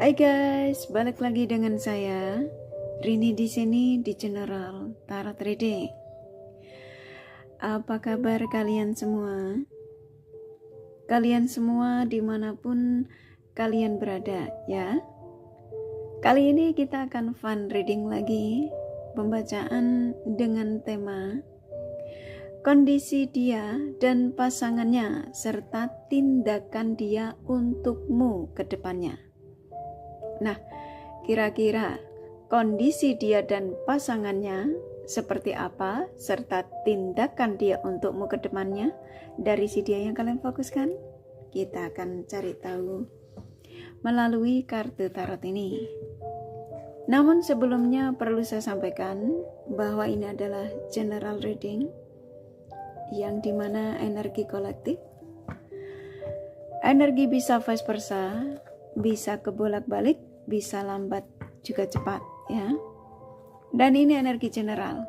Hai guys, balik lagi dengan saya Rini di sini di General Tarot Reading. Apa kabar kalian semua? Kalian semua dimanapun kalian berada ya. Kali ini kita akan fun reading lagi, pembacaan dengan tema kondisi dia dan pasangannya serta tindakan dia untukmu ke depannya. Nah, kira-kira kondisi dia dan pasangannya seperti apa, serta tindakan dia untukmu ke depannya dari si dia yang kalian fokuskan? Kita akan cari tahu melalui kartu tarot ini. Namun sebelumnya perlu saya sampaikan bahwa ini adalah general reading yang dimana energi kolektif, energi bisa vice versa, bisa kebolak-balik, bisa lambat juga cepat ya. Dan ini energi general.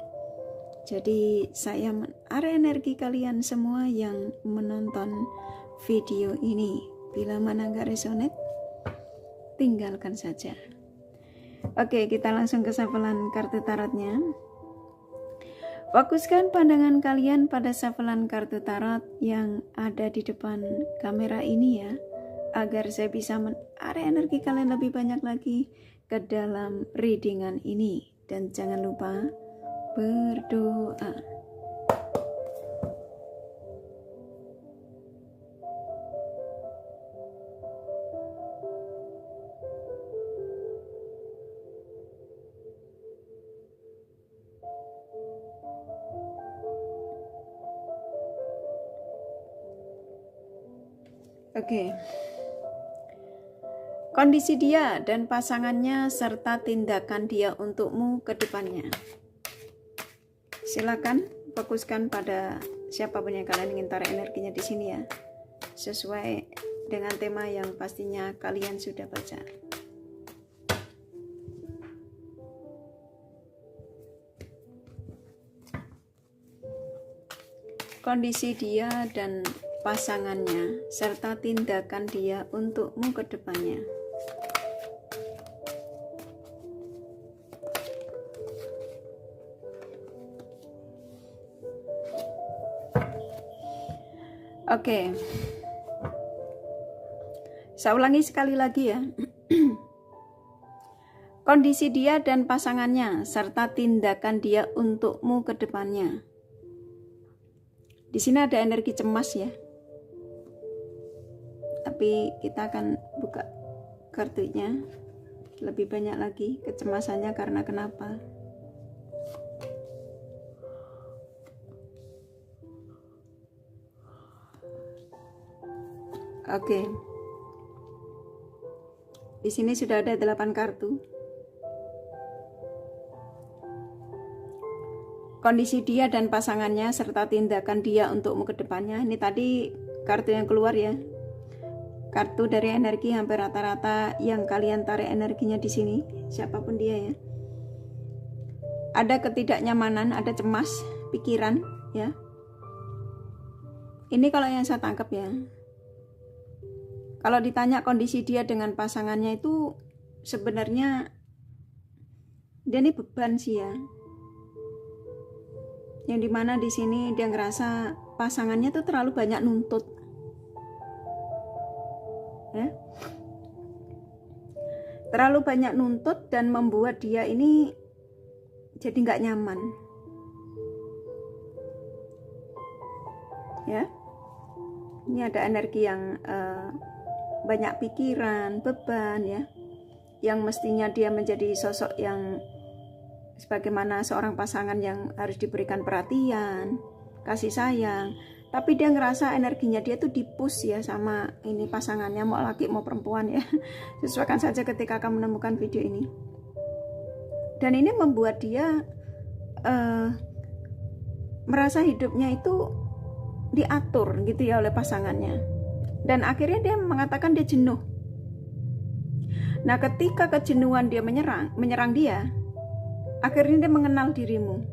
Jadi saya menarik energi kalian semua yang menonton video ini. Bila mana gak resonate, tinggalkan saja. Oke, kita langsung ke shufflean kartu tarotnya. Fokuskan pandangan kalian pada shufflean kartu tarot yang ada di depan kamera ini ya, agar saya bisa menarik energi kalian lebih banyak lagi ke dalam readingan ini. Dan jangan lupa berdoa. Oke. Kondisi dia dan pasangannya serta tindakan dia untukmu ke depannya. Silakan fokuskan pada siapapun yang kalian ingin tarik energinya di sini ya. Sesuai dengan tema yang pastinya kalian sudah baca. Kondisi dia dan pasangannya serta tindakan dia untukmu ke depannya. Oke. Saya ulangi sekali lagi ya. Kondisi dia dan pasangannya serta tindakan dia untukmu ke depannya. Di sini ada energi cemas ya. Tapi kita akan buka kartunya lebih banyak lagi kecemasannya karena kenapa? Oke. Di sini sudah ada 8 kartu. Kondisi dia dan pasangannya serta tindakan dia untukmu ke depannya. Ini tadi kartu yang keluar ya. Kartu dari energi hampir rata-rata yang kalian tarik energinya di sini, siapapun dia ya. Ada ketidaknyamanan, ada cemas, pikiran ya. Ini kalau yang saya tangkap ya. Kalau ditanya kondisi dia dengan pasangannya itu sebenarnya dia ini beban sih ya. Yang dimana di sini dia ngerasa pasangannya tuh terlalu banyak nuntut. Ya. Terlalu banyak nuntut dan membuat dia ini jadi nggak nyaman. Ya. Ini ada energi yang banyak pikiran, beban ya, yang mestinya dia menjadi sosok yang sebagaimana seorang pasangan yang harus diberikan perhatian, kasih sayang, tapi dia ngerasa energinya dia tuh dipus ya sama ini pasangannya, mau laki mau perempuan ya. Sesuaikan saja ketika akan menemukan video ini. Dan ini membuat dia merasa hidupnya itu diatur gitu ya oleh pasangannya. Dan akhirnya dia mengatakan dia jenuh. Nah, ketika kejenuhan dia menyerang dia, akhirnya dia mengenal dirimu.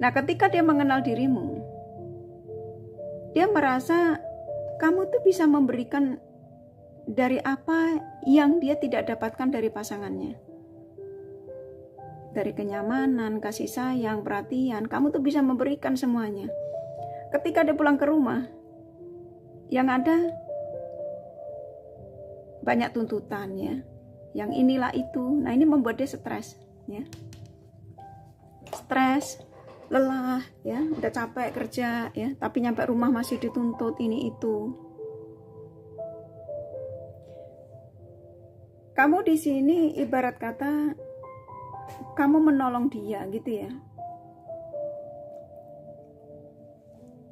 Nah, ketika dia mengenal dirimu, dia merasa kamu tuh bisa memberikan dari apa yang dia tidak dapatkan dari pasangannya. Dari kenyamanan, kasih sayang, perhatian, kamu tuh bisa memberikan semuanya. Ketika dia pulang ke rumah, yang ada banyak tuntutan ya, yang inilah itu. Nah, ini membuat dia stres ya. Stres, lelah ya, udah capek kerja ya, tapi nyampe rumah masih dituntut ini itu. Kamu di sini ibarat kata kamu menolong dia gitu ya.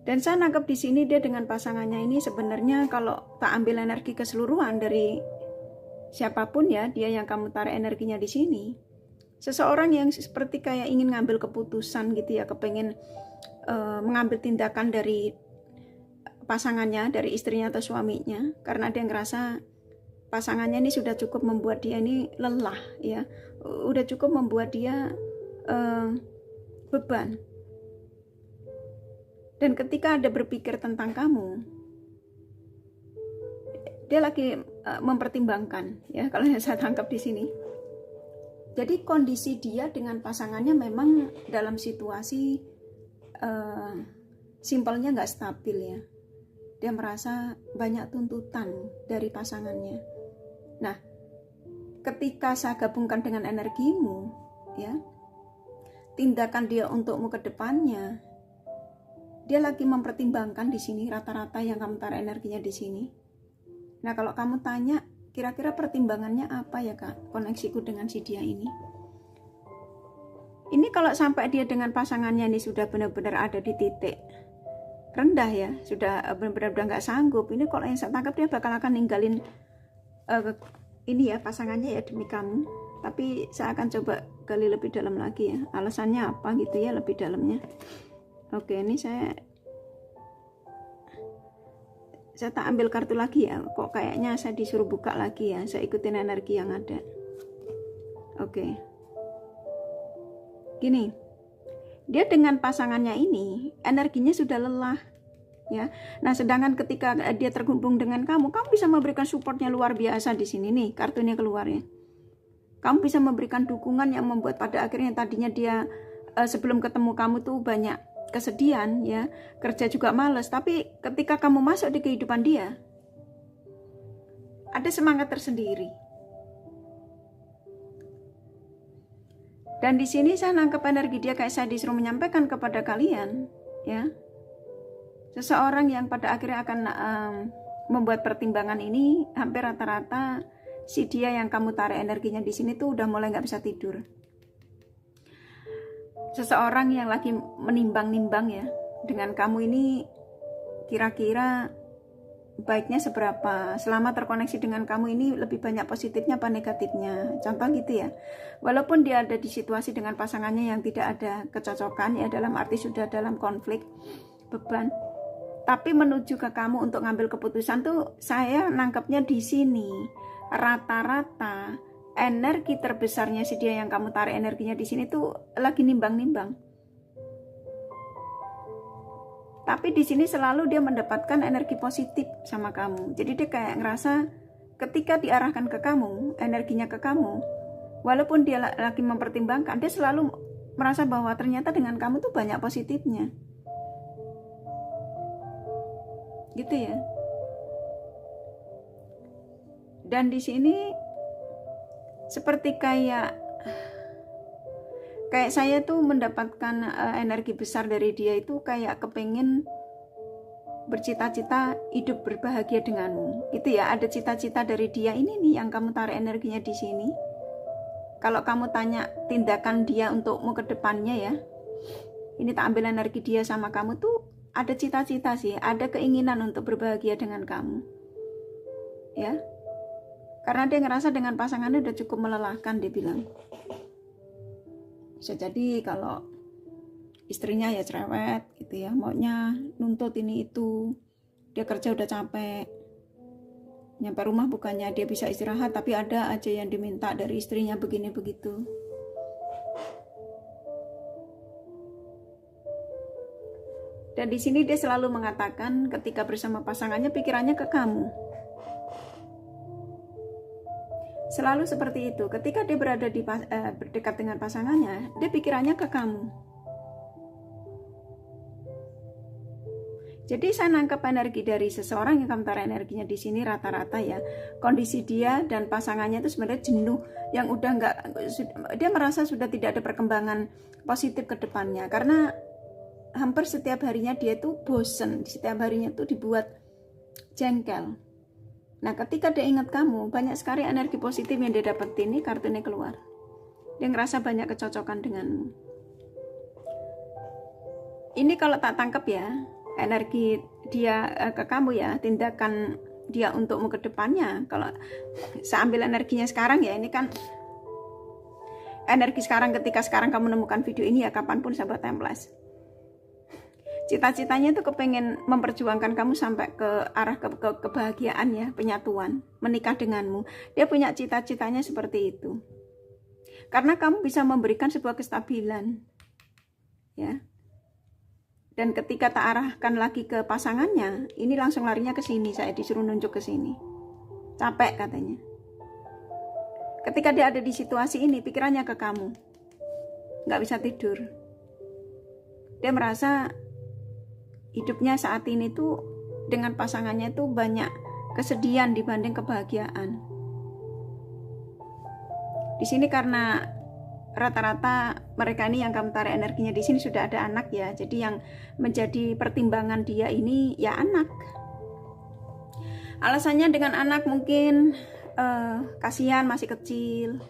Dan saya nangkep di sini dia dengan pasangannya ini sebenarnya kalau tak ambil energi keseluruhan dari siapapun ya, dia yang kamu tarik energinya di sini. Seseorang yang seperti kayak ingin ngambil keputusan gitu ya, kepengen mengambil tindakan dari pasangannya, dari istrinya atau suaminya, karena dia ngerasa pasangannya ini sudah cukup membuat dia ini lelah ya, udah cukup membuat dia beban. Dan ketika ada berpikir tentang kamu, dia lagi mempertimbangkan ya, kalau yang saya tangkap di sini. Jadi kondisi dia dengan pasangannya memang dalam situasi simpelnya nggak stabil ya. Dia merasa banyak tuntutan dari pasangannya. Nah, ketika saya gabungkan dengan energimu ya, tindakan dia untukmu ke depannya, dia lagi mempertimbangkan di sini rata-rata yang kamu taruh energinya di sini. Nah, kalau kamu tanya, kira-kira pertimbangannya apa ya kak? Koneksiku dengan si dia ini. Ini kalau sampai dia dengan pasangannya ini sudah benar-benar ada di titik rendah ya, sudah benar-benar udah nggak sanggup. Ini kalau yang saya tangkap dia bakal akan ninggalin ini ya pasangannya ya demi kamu. Tapi saya akan coba gali lebih dalam lagi ya. Alasannya apa gitu ya lebih dalamnya. Oke, ini saya tak ambil kartu lagi ya. Kok kayaknya saya disuruh buka lagi ya. Saya ikutin energi yang ada. Oke. Gini. Dia dengan pasangannya ini energinya sudah lelah ya. Nah, sedangkan ketika dia terhubung dengan kamu bisa memberikan supportnya luar biasa di sini nih, kartunya keluar ya. Kamu bisa memberikan dukungan yang membuat pada akhirnya tadinya dia sebelum ketemu kamu tuh banyak kesedihan ya, kerja juga males, tapi ketika kamu masuk di kehidupan dia ada semangat tersendiri. Dan di sini saya nangkep energi dia kayak saya disuruh menyampaikan kepada kalian ya, seseorang yang pada akhirnya akan membuat pertimbangan ini hampir rata-rata si dia yang kamu tarik energinya di sini tuh udah mulai nggak bisa tidur. Seseorang yang lagi menimbang-nimbang ya, dengan kamu ini kira-kira baiknya seberapa, selama terkoneksi dengan kamu ini lebih banyak positifnya apa negatifnya, contoh gitu ya. Walaupun dia ada di situasi dengan pasangannya yang tidak ada kecocokan ya, dalam arti sudah dalam konflik, beban, tapi menuju ke kamu untuk ngambil keputusan tuh saya nangkepnya di sini rata-rata energi terbesarnya si dia yang kamu tarik energinya di sini tuh lagi nimbang-nimbang. Tapi di sini selalu dia mendapatkan energi positif sama kamu. Jadi dia kayak ngerasa ketika diarahkan ke kamu, energinya ke kamu, walaupun dia lagi mempertimbangkan, dia selalu merasa bahwa ternyata dengan kamu tuh banyak positifnya. Gitu ya. Dan di sini seperti kayak saya tuh mendapatkan energi besar dari dia itu kayak kepengen bercita-cita hidup berbahagia denganmu. Itu ya, ada cita-cita dari dia ini nih yang kamu tarik energinya di sini. Kalau kamu tanya tindakan dia untukmu ke depannya ya, ini tak ambil energi dia sama kamu tuh ada cita-cita sih, ada keinginan untuk berbahagia dengan kamu. Ya. Karena dia ngerasa dengan pasangannya udah cukup melelahkan, dia bilang. Bisa jadi kalau istrinya ya cerewet gitu ya, maunya nuntut ini itu, dia kerja udah capek, nyampe rumah bukannya dia bisa istirahat, tapi ada aja yang diminta dari istrinya begini begitu. Dan di sini dia selalu mengatakan ketika bersama pasangannya pikirannya ke kamu. Selalu seperti itu. Ketika dia berada di dekat dengan pasangannya, dia pikirannya ke kamu. Jadi saya nangkep energi dari seseorang yang kamu taruh energinya di sini rata-rata ya, kondisi dia dan pasangannya itu sebenarnya jenuh, yang udah nggak, dia merasa sudah tidak ada perkembangan positif ke depannya, karena hampir setiap harinya dia tuh bosen, setiap harinya tuh dibuat jengkel. Nah, ketika dia ingat kamu, banyak sekali energi positif yang dia dapat, ini kartunya keluar. Dia ngerasa banyak kecocokan denganmu. Ini kalau tak tangkap ya, energi dia ke kamu ya, tindakan dia untukmu ke depannya. Kalau saya ambil energinya sekarang ya, ini kan energi sekarang, ketika sekarang kamu menemukan video ini ya, kapanpun sahabat Templas, cita-citanya itu kepengen memperjuangkan kamu sampai ke arah kebahagiaan ya, penyatuan, menikah denganmu. Dia punya cita-citanya seperti itu, karena kamu bisa memberikan sebuah kestabilan ya. Dan ketika tak arahkan lagi ke pasangannya, ini langsung larinya ke sini, saya disuruh nunjuk ke sini. Capek katanya. Ketika dia ada di situasi ini, pikirannya ke kamu. Nggak bisa tidur. Dia merasa hidupnya saat ini tuh dengan pasangannya tuh banyak kesedihan dibanding kebahagiaan. Di sini karena rata-rata mereka ini yang kamu tarik energinya di sini sudah ada anak ya, jadi yang menjadi pertimbangan dia ini ya anak. Alasannya dengan anak mungkin kasihan, masih kecil,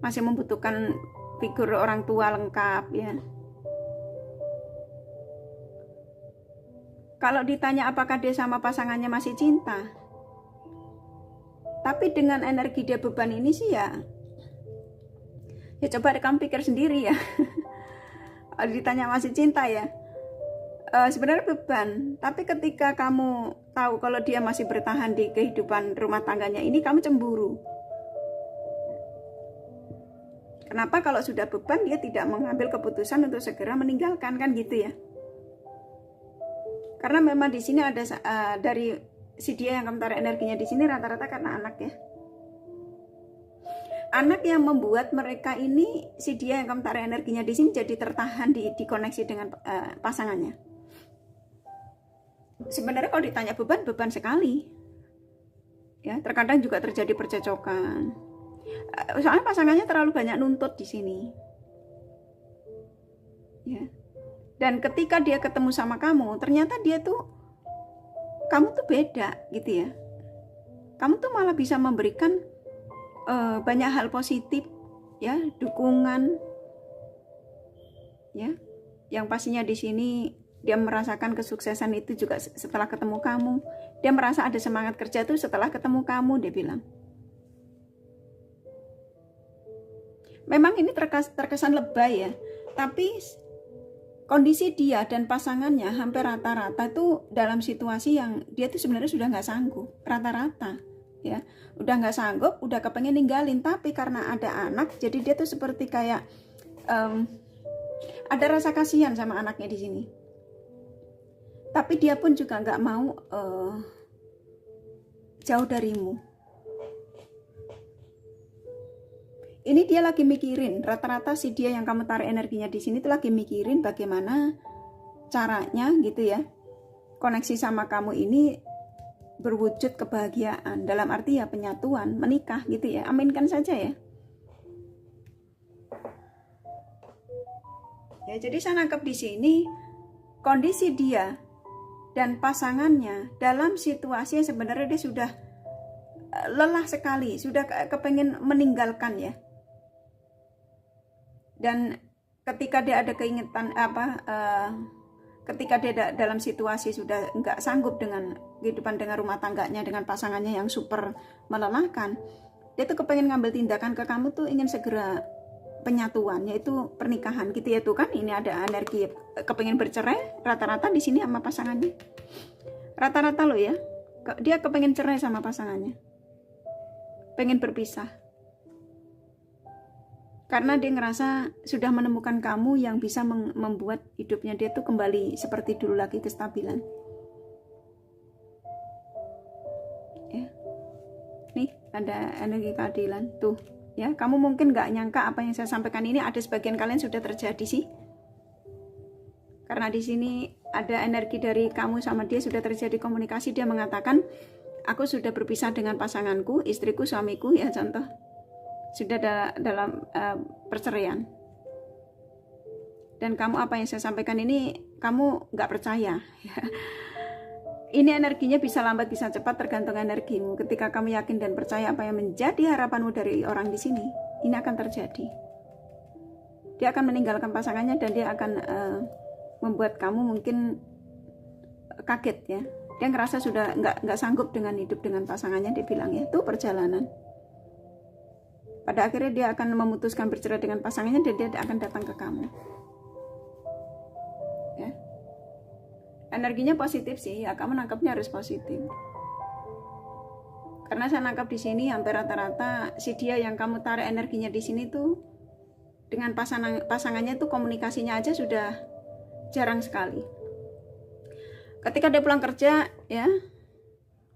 masih membutuhkan figur orang tua lengkap ya. Kalau ditanya apakah dia sama pasangannya masih cinta, tapi dengan energi dia beban ini sih ya coba kamu pikir sendiri ya. Ditanya masih cinta ya, sebenarnya beban. Tapi ketika kamu tahu kalau dia masih bertahan di kehidupan rumah tangganya ini, kamu cemburu. Kenapa kalau sudah beban dia tidak mengambil keputusan untuk segera meninggalkan, kan gitu ya? Karena memang di sini ada dari si dia yang kamu tarik energinya di sini rata-rata karena anak ya. Anak yang membuat mereka ini, si dia yang kamu tarik energinya di sini jadi tertahan dikoneksi dengan pasangannya. Sebenarnya kalau ditanya beban sekali ya, terkadang juga terjadi percecokan. Soalnya pasangannya terlalu banyak nuntut di sini ya. Dan ketika dia ketemu sama kamu, ternyata dia tuh, kamu tuh beda gitu ya. Kamu tuh malah bisa memberikan banyak hal positif ya, dukungan ya, yang pastinya di sini dia merasakan kesuksesan itu juga setelah ketemu kamu. Dia merasa ada semangat kerja tuh setelah ketemu kamu, dia bilang. Memang ini terkesan lebay ya, tapi kondisi dia dan pasangannya hampir rata-rata tuh dalam situasi yang dia tuh sebenarnya sudah nggak sanggup, rata-rata ya, udah nggak sanggup, udah kepengen ninggalin, tapi karena ada anak, jadi dia tuh seperti kayak ada rasa kasihan sama anaknya di sini. Tapi dia pun juga nggak mau jauh darimu. Ini dia lagi mikirin, rata-rata si dia yang kamu tarik energinya di sini tuh lagi mikirin bagaimana caranya gitu ya, koneksi sama kamu ini berwujud kebahagiaan, dalam arti ya penyatuan, menikah gitu ya. Aminkan saja ya. Ya, jadi saya nangkep di sini kondisi dia dan pasangannya dalam situasi yang sebenarnya dia sudah lelah sekali, sudah kepengen meninggalkan ya. Dan ketika dia ada keinginan ketika dia dalam situasi sudah nggak sanggup dengan kehidupan dengan rumah tangganya, dengan pasangannya yang super melelahkan, dia tuh kepengen ngambil tindakan ke kamu tuh, ingin segera penyatuan, yaitu pernikahan gitu ya. Tuh kan ini ada energi kepengen bercerai rata-rata di sini sama pasangannya, rata-rata loh ya, dia kepengen cerai sama pasangannya, pengen berpisah. Karena dia ngerasa sudah menemukan kamu yang bisa membuat hidupnya dia tuh kembali seperti dulu lagi, kestabilan. Ya. nih ada energi keadilan tuh ya. Kamu mungkin nggak nyangka apa yang saya sampaikan ini ada sebagian kalian sudah terjadi sih, karena di sini ada energi dari kamu sama dia sudah terjadi komunikasi. Dia mengatakan aku sudah berpisah dengan pasanganku, istriku, suamiku ya, contoh sudah dalam perceraian. Dan kamu apa yang saya sampaikan ini kamu nggak percaya ya. Ini energinya bisa lambat bisa cepat tergantung energimu. Ketika kamu yakin dan percaya apa yang menjadi harapanmu dari orang di sini, ini akan terjadi. Dia akan meninggalkan pasangannya dan dia akan membuat kamu mungkin kaget ya. Dia ngerasa sudah nggak sanggup dengan hidup dengan pasangannya. Dia bilang ya, itu perjalanan. Pada akhirnya dia akan memutuskan bercerai dengan pasangannya dan dia akan datang ke kamu. Ya. Energinya positif sih, ya kamu nangkapnya harus positif. Karena saya nangkap di sini hampir rata-rata si dia yang kamu tarik energinya di sini tuh dengan pasangannya tuh komunikasinya aja sudah jarang sekali. Ketika dia pulang kerja ya,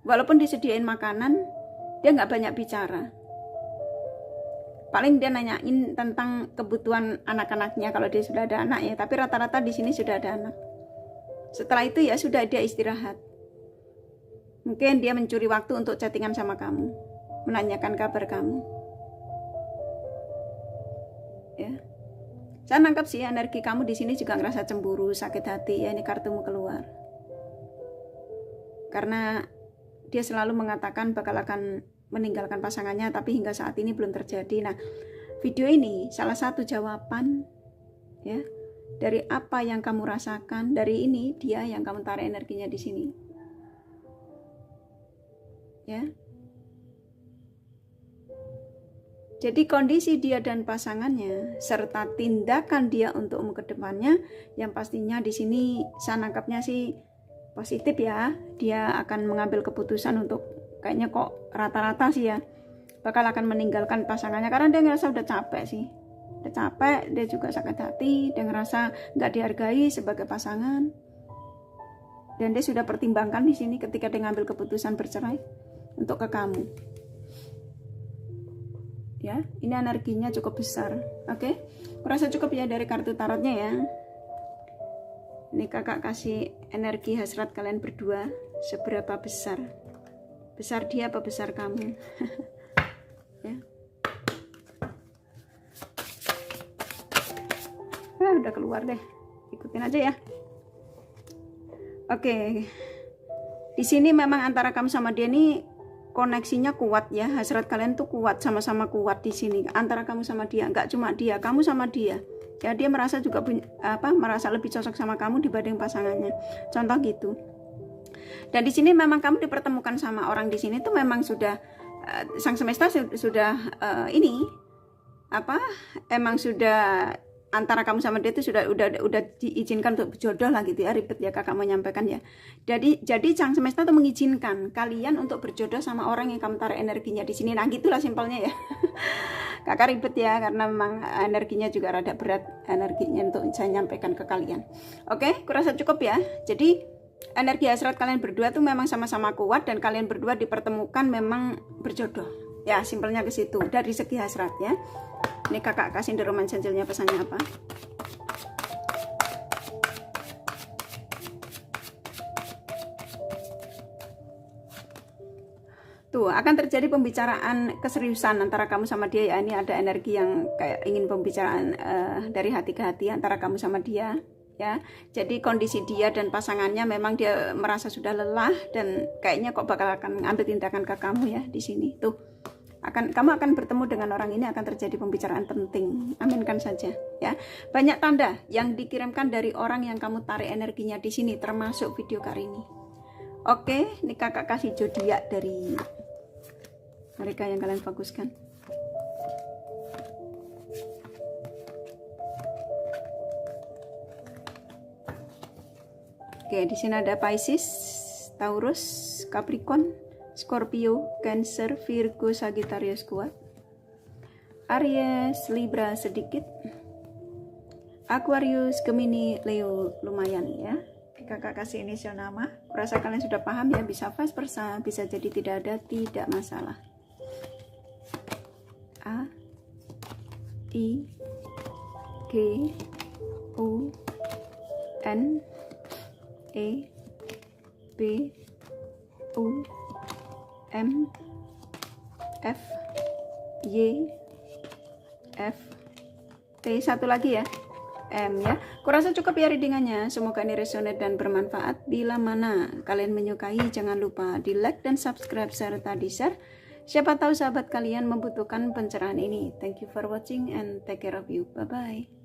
walaupun disediain makanan, dia nggak banyak bicara. Paling dia nanyain tentang kebutuhan anak-anaknya kalau dia sudah ada anak ya, tapi rata-rata di sini sudah ada anak. Setelah itu ya sudah dia istirahat. Mungkin dia mencuri waktu untuk chattingan sama kamu, menanyakan kabar kamu. Ya. Saya nangkap sih energi kamu di sini juga ngerasa cemburu, sakit hati ya, ini kartumu keluar. Karena dia selalu mengatakan bakal akan meninggalkan pasangannya, tapi hingga saat ini belum terjadi. Nah, video ini salah satu jawaban ya dari apa yang kamu rasakan. Dari ini dia yang kamu tarik energinya di sini. Ya. Jadi kondisi dia dan pasangannya serta tindakan dia untuk ke depannya yang pastinya di sini saya nangkapnya sih positif ya. Dia akan mengambil keputusan untuk kayaknya kok rata-rata sih ya bakal akan meninggalkan pasangannya karena dia ngerasa udah capek sih. Udah capek, dia juga sakit hati, dia ngerasa nggak dihargai sebagai pasangan. Dan dia sudah pertimbangkan di sini ketika dia ngambil keputusan bercerai untuk ke kamu. Ya, ini energinya cukup besar. Oke, kurasa cukup ya dari kartu tarotnya ya. Ini kakak kasih energi hasrat kalian berdua seberapa besar. Besar dia apa besar kamu? Ya. Udah keluar deh. Ikutin aja ya. Oke. Di sini memang antara kamu sama dia nih koneksinya kuat ya, hasrat kalian tuh kuat, sama-sama kuat di sini antara kamu sama dia, nggak cuma dia, kamu sama dia ya. Dia merasa juga merasa lebih cocok sama kamu dibanding pasangannya, contoh gitu. Dan di sini memang kamu dipertemukan sama orang di sini tuh memang sudah sang semesta sudah emang sudah antara kamu sama dia itu sudah diizinkan untuk berjodoh lah gitu ya. Ribet ya kakak mau nyampaikan ya. Jadi sang semesta tuh mengizinkan kalian untuk berjodoh sama orang yang kamu tarik energinya di sini. Nah gitulah simpelnya ya. Kakak ribet ya karena memang energinya juga rada berat energinya untuk saya nyampaikan ke kalian. Oke, kurasa cukup ya. Jadi energi hasrat kalian berdua tuh memang sama-sama kuat dan kalian berdua dipertemukan memang berjodoh. Ya simpelnya ke situ dari segi hasrat ya. Ini kakak kasih The Romance Angel-nya pesannya apa? Tuh, akan terjadi pembicaraan keseriusan antara kamu sama dia ya. Ini ada energi yang kayak ingin pembicaraan dari hati ke hati antara kamu sama dia ya. Jadi kondisi dia dan pasangannya memang dia merasa sudah lelah dan kayaknya kok bakal akan ambil tindakan ke kamu ya di sini. Tuh. Kamu akan bertemu dengan orang ini, akan terjadi pembicaraan penting. Aminkan saja ya. Banyak tanda yang dikirimkan dari orang yang kamu tarik energinya di sini, termasuk video kali ini. Oke, ini kakak kasih zodiak dari mereka yang kalian fokuskan. Oke, di sini ada Pisces, Taurus, Capricorn, Scorpio, Cancer, Virgo, Sagittarius kuat, Aries, Libra sedikit, Aquarius, Gemini, Leo lumayan ya. Kakak kasih inisial nama. Kurasa kalian sudah paham ya, bisa vice versa, bisa jadi tidak ada, tidak masalah. A I G U N E B U M F Y F T. Satu lagi ya, M ya. Kurasa cukup ya readingannya. Semoga ini resonate dan bermanfaat. Bila mana kalian menyukai, jangan lupa di like dan subscribe serta di share. Siapa tahu sahabat kalian membutuhkan pencerahan ini. Thank you for watching and take care of you. Bye bye.